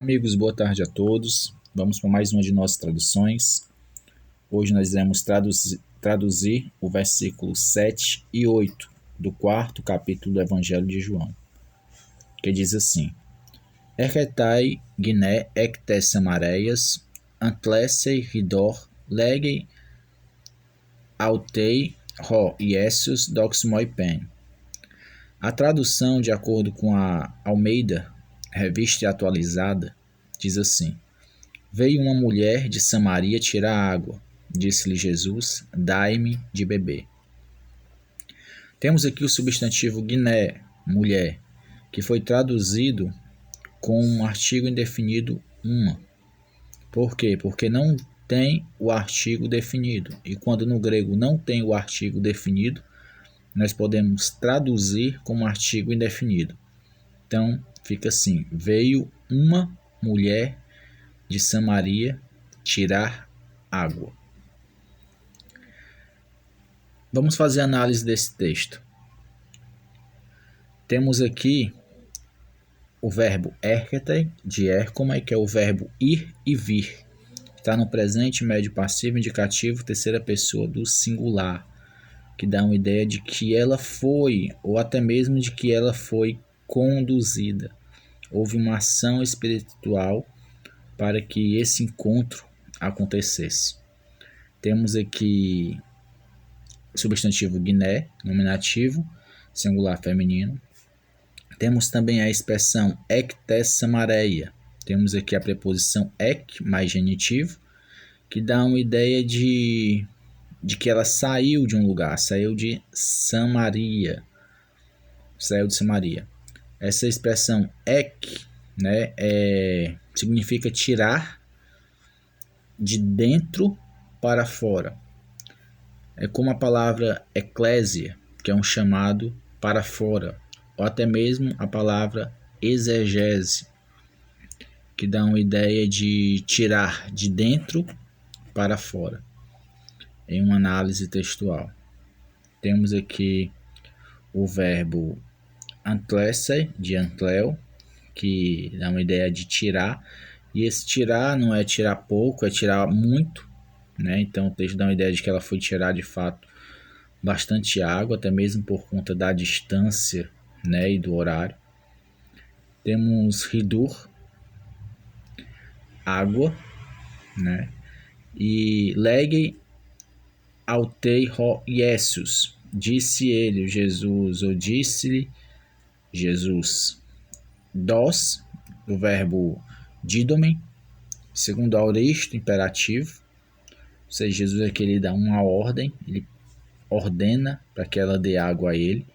Amigos, boa tarde a todos. Vamos para mais uma de nossas traduções. Hoje nós iremos traduzir o versículo 7 e 8 do quarto capítulo do Evangelho de João, que diz assim: Erchetai Guiné ectes samareias, antlesei ridor, legei autei ro Iesus dox moipen. A tradução, de acordo com a Almeida, revista atualizada, diz assim: Veio uma mulher de Samaria tirar água. Disse-lhe Jesus: Dai-me de beber. Temos aqui o substantivo guiné, mulher, que foi traduzido com um artigo indefinido uma. Por quê? Porque não tem o artigo definido. E quando no grego não tem o artigo definido, nós podemos traduzir como artigo indefinido. Então, fica assim: veio uma mulher de Samaria tirar água. Vamos fazer análise desse texto. Temos aqui o verbo erchetai, de ercomai, que é o verbo ir e vir. Está no presente, médio passivo, indicativo, terceira pessoa do singular, que dá uma ideia de que ela foi, ou até mesmo de que ela foi conduzida. Houve uma ação espiritual para que esse encontro acontecesse. Temos aqui o substantivo guiné, nominativo, singular feminino. Temos também a expressão ectes samareia. Temos aqui a preposição ek, mais genitivo, que dá uma ideia de que ela saiu de um lugar, saiu de Samaria. Saiu de Samaria. Essa expressão ek, né, significa tirar de dentro para fora. É como a palavra eclésia, que é um chamado para fora, ou até mesmo a palavra exegese, que dá uma ideia de tirar de dentro para fora, em uma análise textual. Temos aqui o verbo antlesei, de antleo, que dá uma ideia de tirar, e esse tirar não é tirar pouco, é tirar muito, né? Então o texto dá uma ideia de que ela foi tirar de fato bastante água, até mesmo por conta da distância, né, e do horário. Temos ridur, água, né? E legei autei ro Iesus, disse ele, Jesus, ou disse-lhe Jesus. Dos, o verbo didomen, segundo auristo, imperativo, ou seja, Jesus aqui ele dá uma ordem, ele ordena para que ela dê água a ele.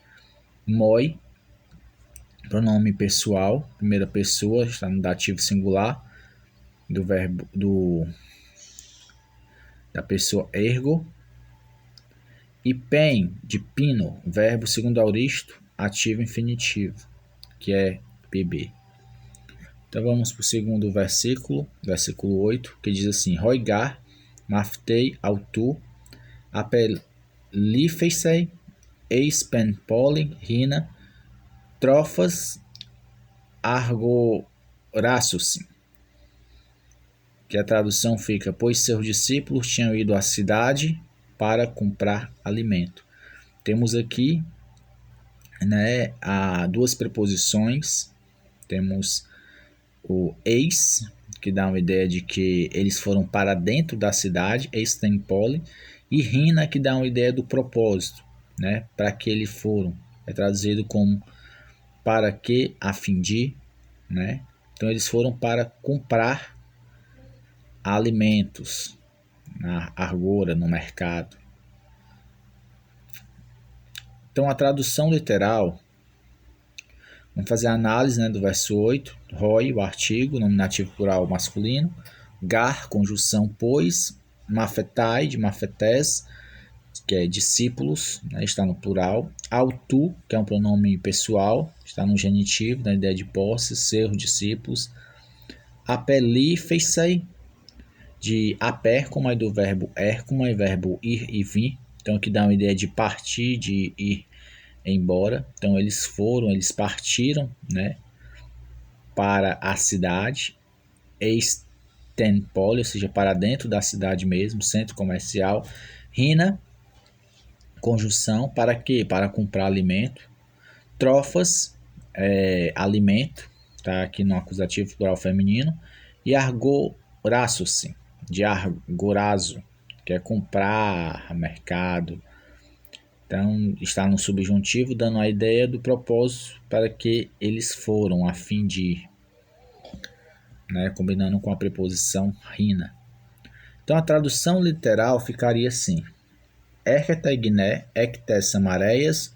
Moi, pronome pessoal, primeira pessoa, está no dativo singular do verbo da pessoa ergo. E pen, de pino, verbo segundo auristo, ativo infinitivo, que é beber. Então vamos para o segundo versículo, versículo 8, que diz assim: Roigar, maftei autu, apelifeisei, eis pen polin, rina, trofas, argoraços, que a tradução fica: pois seus discípulos tinham ido à cidade para comprar alimento. Temos aqui, né, duas preposições. Temos o eis, que dá uma ideia de que eles foram para dentro da cidade, eis tempole, e rina, que dá uma ideia do propósito, né, para que eles foram. É traduzido como para que, a fim de, né? Então eles foram para comprar alimentos na argora, no mercado. Então a tradução literal, vamos fazer a análise, né, do verso 8. Roi, o artigo, nominativo plural masculino. Gar, conjunção pois. Mafetai, de mafetés, que é discípulos, né, está no plural. Autu, que é um pronome pessoal, está no genitivo, na ideia de posse, seus discípulos. Apelifeisei, de apercoma, do verbo ercoma, e verbo ir e vir. Então aqui dá uma ideia de partir, de ir embora. Então eles partiram, né, para a cidade. Estenpole, ou seja, para dentro da cidade mesmo, centro comercial. Hina, conjunção, para quê? Para comprar alimento. Trofas, alimento, tá aqui no acusativo plural feminino. E argoraço-se, de argorazo, que é comprar, mercado. Então, está no subjuntivo, dando a ideia do propósito para que eles foram, a fim de, né, combinando com a preposição rina. Então, a tradução literal ficaria assim: Erchete gné, ectes samareias,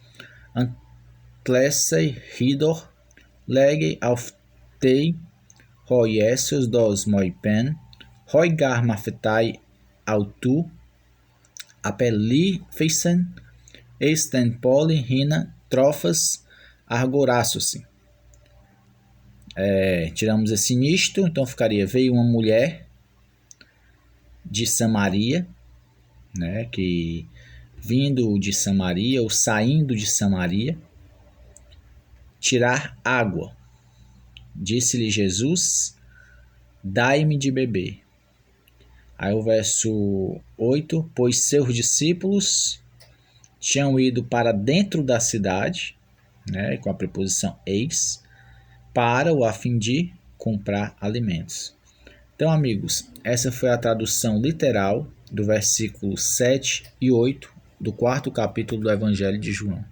antlesei ridor, lege auf tei, hoiesios dos moipen, hoigar mafetai autu, apeli feisen, Estenpole, Rina, Trofas, Argoraço-se. Tiramos esse nisto, então ficaria: veio uma mulher de Samaria, né, que vindo de Samaria ou saindo de Samaria, tirar água. Disse-lhe Jesus: dai-me de beber. Aí o verso 8: pois seus discípulos tinham ido para dentro da cidade, né, com a preposição eis, para o a fim de comprar alimentos. Então, amigos, essa foi a tradução literal do versículo 7 e 8 do 4º capítulo do Evangelho de João.